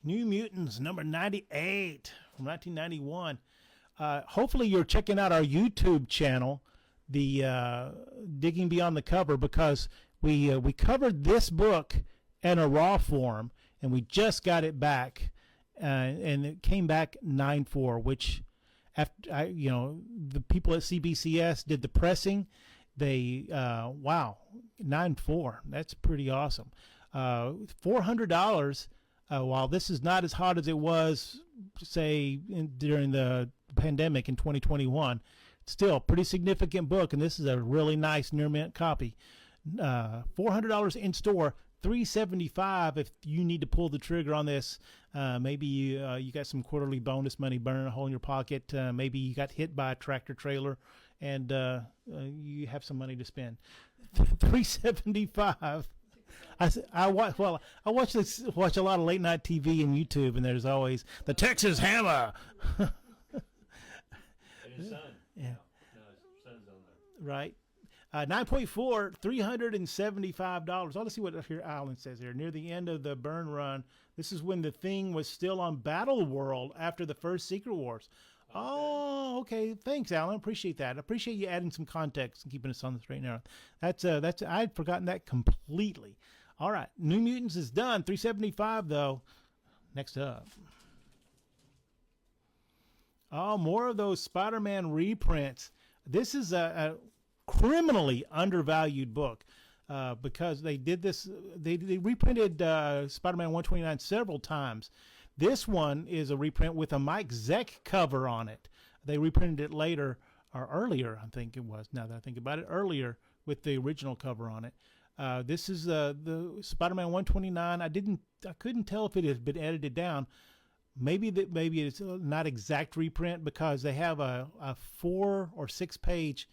New Mutants number 98 from 1991. Hopefully you're checking out our YouTube channel, the Digging Beyond the Cover, because we covered this book in a raw form, and we just got it back, and it came back 9/4, which after the people at CBCS did the pressing. They wow, 9/4. That's pretty awesome. $400. While this is not as hot as it was, say, during the pandemic in 2021, still pretty significant book, and this is a really nice near mint copy. $400 in store, $375 if you need to pull the trigger on this. Maybe you got some quarterly bonus money burning a hole in your pocket. Maybe you got hit by a tractor trailer, and you have some money to spend. $375. I watch a lot of late night TV and YouTube, and there's always the Texas Hammer. And his son. Yeah. No, his son's on there. Right. 9.4, $375. Let's see what here Alan says here. Near the end of the Byrne run, this is when the Thing was still on Battle World after the first Secret Wars. Okay. Oh, okay. Thanks, Alan. Appreciate that. I appreciate you adding some context and keeping us on the straight and narrow. That's I'd forgotten that completely. All right, New Mutants is done. $375 though. Next up. Oh, more of those Spider-Man reprints. This is a criminally undervalued book because they did this. They reprinted Spider-Man 129 several times. This one is a reprint with a Mike Zeck cover on it. They reprinted it later or earlier, I think it was. Now that I think about it, earlier with the original cover on it. This is the Spider-Man 129. I couldn't tell if it had been edited down. Maybe it's not exact reprint because they have a 4 or 6 page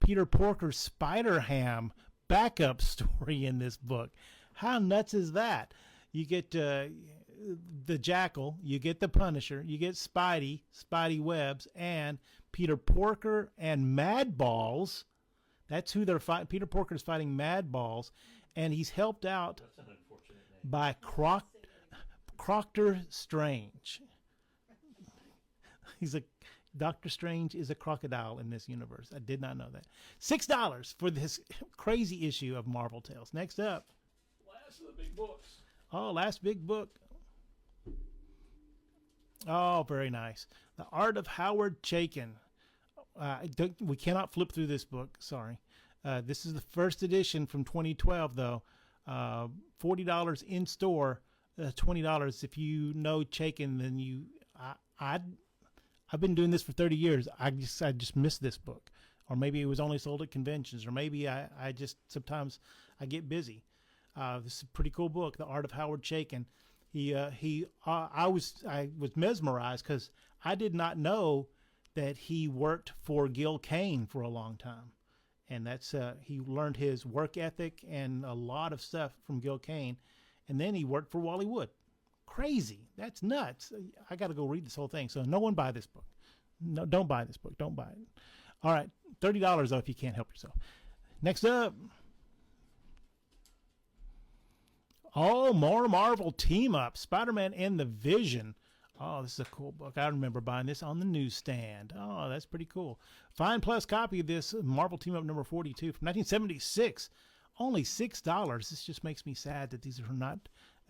Peter Porker Spider-Ham backup story in this book. How nuts is that? You get the Jackal, you get the Punisher, you get Spidey Webs, and Peter Porker and Mad Balls. That's who they're fighting. Peter Porker's fighting Mad Balls, and he's helped out by Proctor Strange. Doctor Strange is a crocodile in this universe. I did not know that. $6 for this crazy issue of Marvel Tales. Next up. Last of the big books. Oh, last big book. Oh, very nice. The Art of Howard Chaykin. We cannot flip through this book. Sorry. This is the first edition from 2012, though. $40 in store, $20. If you know Chaykin, then I've been doing this for 30 years. I just missed this book, or maybe it was only sold at conventions, or maybe I just sometimes I get busy. This is a pretty cool book, The Art of Howard Chaykin. I was mesmerized because I did not know that he worked for Gil Kane for a long time, and that's he learned his work ethic and a lot of stuff from Gil Kane, and then he worked for Wally Wood. Crazy. That's nuts. I got to go read this whole thing. So no one buy this book. No, don't buy this book. Don't buy it. All right, $30 though if you can't help yourself. Next up. Oh, more Marvel team up. Spider-Man and the Vision. Oh, this is a cool book. I remember buying this on the newsstand. Oh, that's pretty cool. Fine plus copy of this Marvel team up number 42 from 1976. Only $6. This just makes me sad that these are not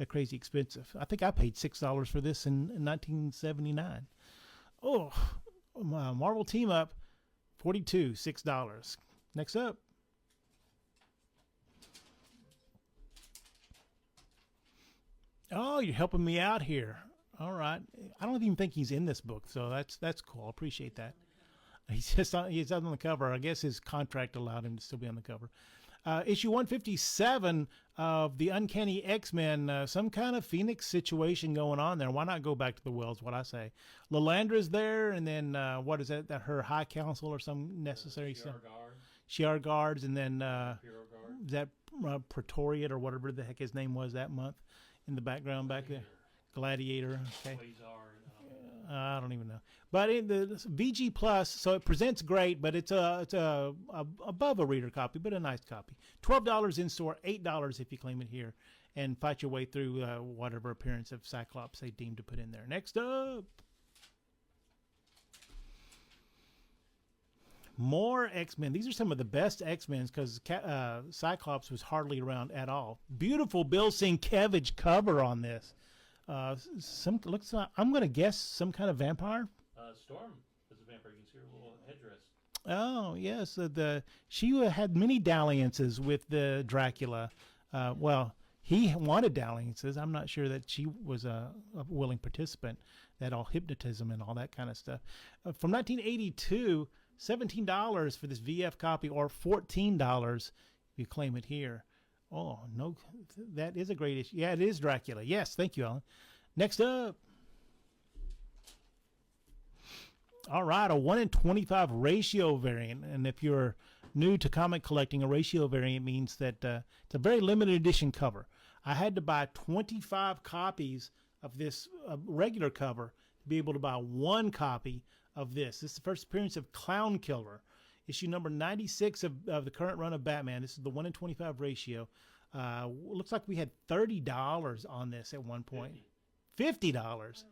crazy expensive. I think I paid $6 for this in 1979. Oh, Marvel team up 42, $6. Next up. Oh, you're helping me out here. All right. I don't even think he's in this book, so that's cool. I appreciate that. He's on the cover. I guess his contract allowed him to still be on the cover. Issue 157 of the Uncanny X-Men, some kind of Phoenix situation going on there. Why not go back to the Wells, what I say. Lalandra's there, and then what is that her High Council or some necessary stuff? Shi'ar Guards, and then that Praetorian or whatever the heck his name was that month in the background back there. Gladiator. Okay. I don't even know. But in the VG Plus, so it presents great, but it's a above a reader copy, but a nice copy. $12 in store, $8 if you claim it here, and fight your way through whatever appearance of Cyclops they deem to put in there. Next up, more X-Men. These are some of the best X-Men because Cyclops was hardly around at all. Beautiful Bill Sienkiewicz cover on this. Looks like, I'm going to guess some kind of vampire. Storm is a vampire. You can see her little headdress. Oh yes, she had many dalliances with the Dracula. Well, he wanted dalliances. I'm not sure that she was a willing participant. That all hypnotism and all that kind of stuff. From 1982, $17 for this VF copy, or $14 if you claim it here. Oh, no, that is a great issue. Yeah, it is Dracula. Yes, thank you, Alan. Next up. All right, a 1 in 25 ratio variant. And if you're new to comic collecting, a ratio variant means that it's a very limited edition cover. I had to buy 25 copies of this regular cover to be able to buy one copy of this. This is the first appearance of Clown Killer. Issue number 96 of the current run of Batman. This is the 1 in 25 ratio. Looks like we had $30 on this at one point. $50.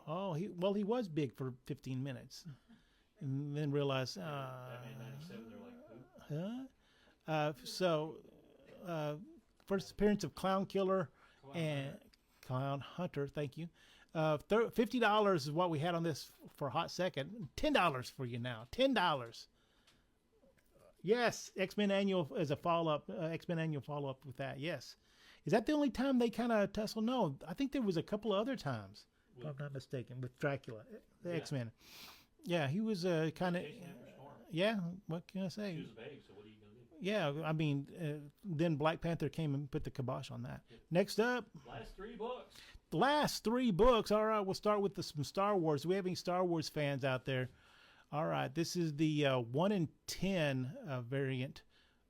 Oh, he was big for 15 minutes, and then realized. First appearance of Clown Killer and Clown Hunter. Thank you. $50 is what we had on this for a hot second. $10 for you now. $10. Yes, X-Men Annual as a follow-up. X-Men Annual follow-up with that. Yes. Is that the only time they kind of tussle? No, I think there was a couple of other times, if I'm not mistaken, with Dracula, the X-Men. Yeah, he was kind of. Yeah, what can I say? He was a babe, so what are you going to do? Yeah, I mean, then Black Panther came and put the kibosh on that. Yep. Next up. Last three books. All right, we'll start with some Star Wars. Do we have any Star Wars fans out there? All right, this is the 1 in 10 variant,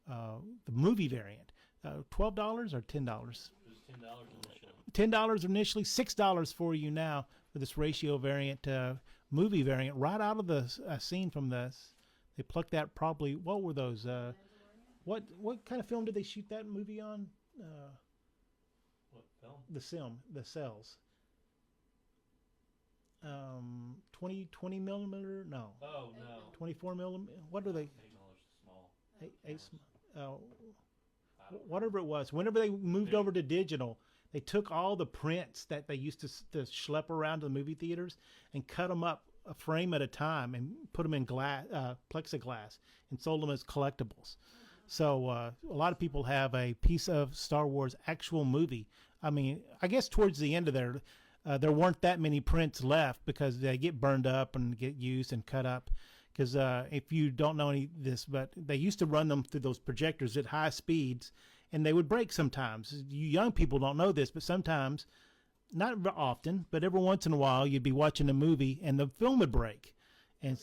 the movie variant. $12 or $10? It was $10 initially. $10 initially, $6 for you now for this ratio variant, movie variant, right out of the scene from this. They plucked that probably. What were those? What kind of film did they shoot that movie on? What film? The Cells. 20 millimeter? No. Oh no. 24 millimeter. What are they? $8 small. Whatever it was. Whenever they moved over to digital, They took all the prints that they used to schlep around to the movie theaters and cut them up a frame at a time and put them in plexiglass and sold them as collectibles. So a lot of people have a piece of Star Wars actual movie. I mean, I guess towards the end of there weren't that many prints left because they get burned up and get used and cut up. Because if you don't know any of this, but they used to run them through those projectors at high speeds, and they would break sometimes. You young people don't know this, but sometimes, not often, but every once in a while, you'd be watching a movie and the film would break. And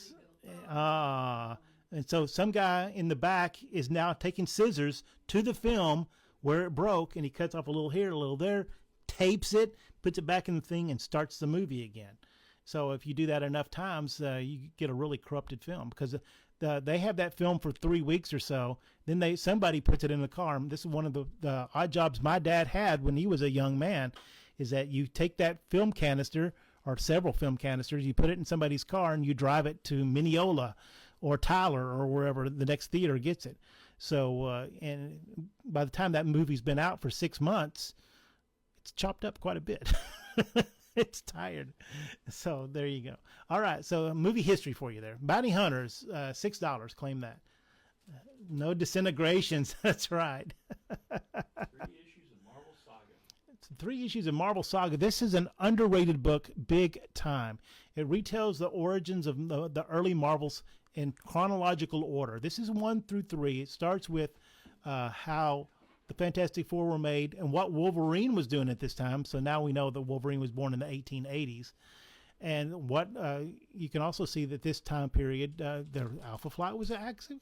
so some guy in the back is now taking scissors to the film where it broke, and he cuts off a little here, a little there, tapes it, puts it back in the thing, and starts the movie again. So if you do that enough times, you get a really corrupted film because they have that film for 3 weeks or so. Then somebody puts it in the car. This is one of the odd jobs my dad had when he was a young man, is that you take that film canister or several film canisters, you put it in somebody's car, and you drive it to Mineola or Tyler or wherever the next theater gets it. So and by the time that movie's been out for 6 months, it's chopped up quite a bit. It's tired. So there you go. All right. So movie history for you there. Bounty Hunters, $6. Claim that. No disintegrations. That's right. 3 issues of Marvel Saga. It's 3 issues of Marvel Saga. This is an underrated book, big time. It retells the origins of the early Marvels in chronological order. This is 1 through 3. It starts with how the Fantastic Four were made and what Wolverine was doing at this time. So now we know that Wolverine was born in the 1880s. And what you can also see that this time period, the Alpha Flight was an action.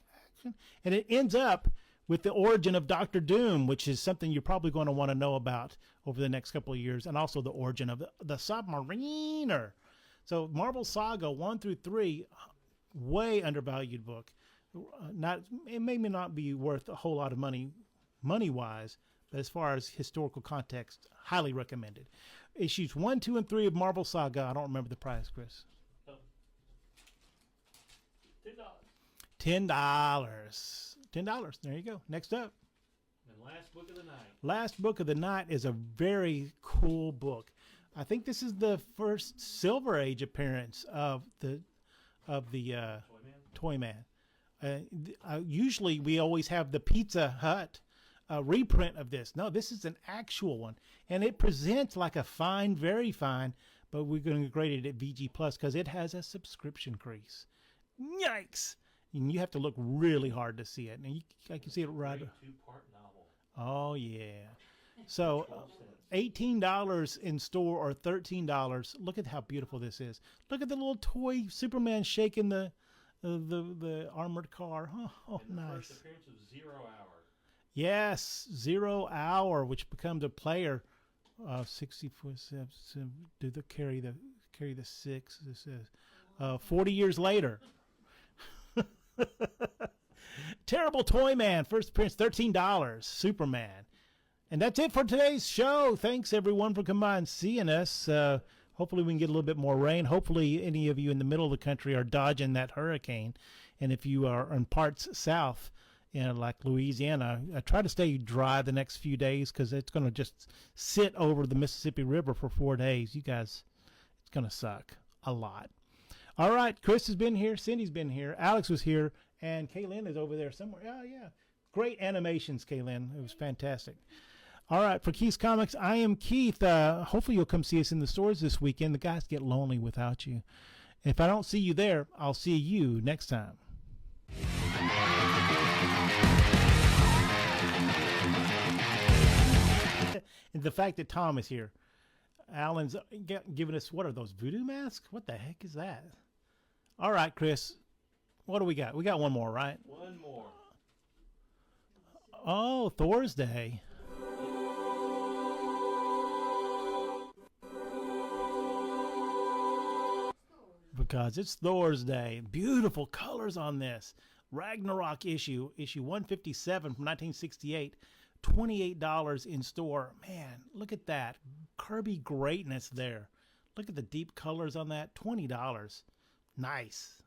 And it ends up with the origin of Doctor Doom, which is something you're probably going to want to know about over the next couple of years, and also the origin of the Submariner. So Marvel Saga 1 through 3, way undervalued book. It may not be worth a whole lot of money-wise, but as far as historical context, highly recommended. Issues 1, 2, and 3 of Marvel Saga. I don't remember the price, Chris. $10. $10. There you go. Next up. And last book of the night. Last book of the night is a very cool book. I think this is the first Silver Age appearance of the Toy Man. Usually we always have the Pizza Hut reprint of this. No, this is an actual one, and it presents like a fine, very fine, but we're going to grade it at VG Plus because it has a subscription crease. Yikes! And you have to look really hard to see it. And I can see it right. 2-part novel. Oh yeah. So $18 in store or $13. Look at how beautiful this is. Look at the little toy Superman shaking the armored car. Oh, and the nice. First appearance of 0 Hour. Yes, 0 Hour, which becomes a player. 64 steps. Do the carry the 6. This is 40 years later. Terrible Toy Man, first appearance, $13. Superman. And that's it for today's show. Thanks, everyone, for coming by and seeing us. Hopefully we can get a little bit more rain. Hopefully any of you in the middle of the country are dodging that hurricane. And if you are in parts south, like Louisiana, try to stay dry the next few days because it's going to just sit over the Mississippi River for 4 days. You guys, it's going to suck a lot. All right, Chris has been here. Cindy's been here. Alex was here. And Kaylin is over there somewhere. Oh, yeah. Great animations, Kaylin. It was fantastic. All right, for Keith's Comics, I am Keith. Hopefully you'll come see us in the stores this weekend. The guys get lonely without you. If I don't see you there, I'll see you next time. And the fact that Tom is here. Alan's giving us, what are those, voodoo masks? What the heck is that? All right, Chris. What do we got? We got one more, right? One more. Oh, Thor's Day. Because it's Thor's Day. Beautiful colors on this. Ragnarok issue 157 from 1968. $28 in store. Man, look at that. Kirby greatness there. Look at the deep colors on that. $20. Nice.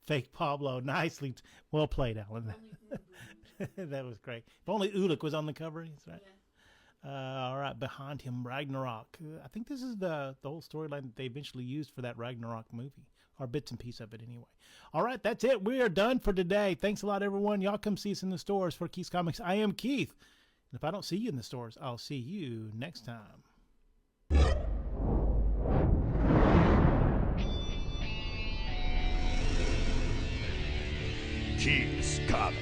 Fake Pablo. Nicely. Well played, Alan. That was great. If only Ulick was on the cover. That's right. All right, behind him, Ragnarok. I think this is the whole storyline that they eventually used for that Ragnarok movie, or bits and pieces of it anyway. All right, that's it. We are done for today. Thanks a lot, everyone. Y'all come see us in the stores for Keith's Comics. I am Keith. And if I don't see you in the stores, I'll see you next time. Keith's Comics.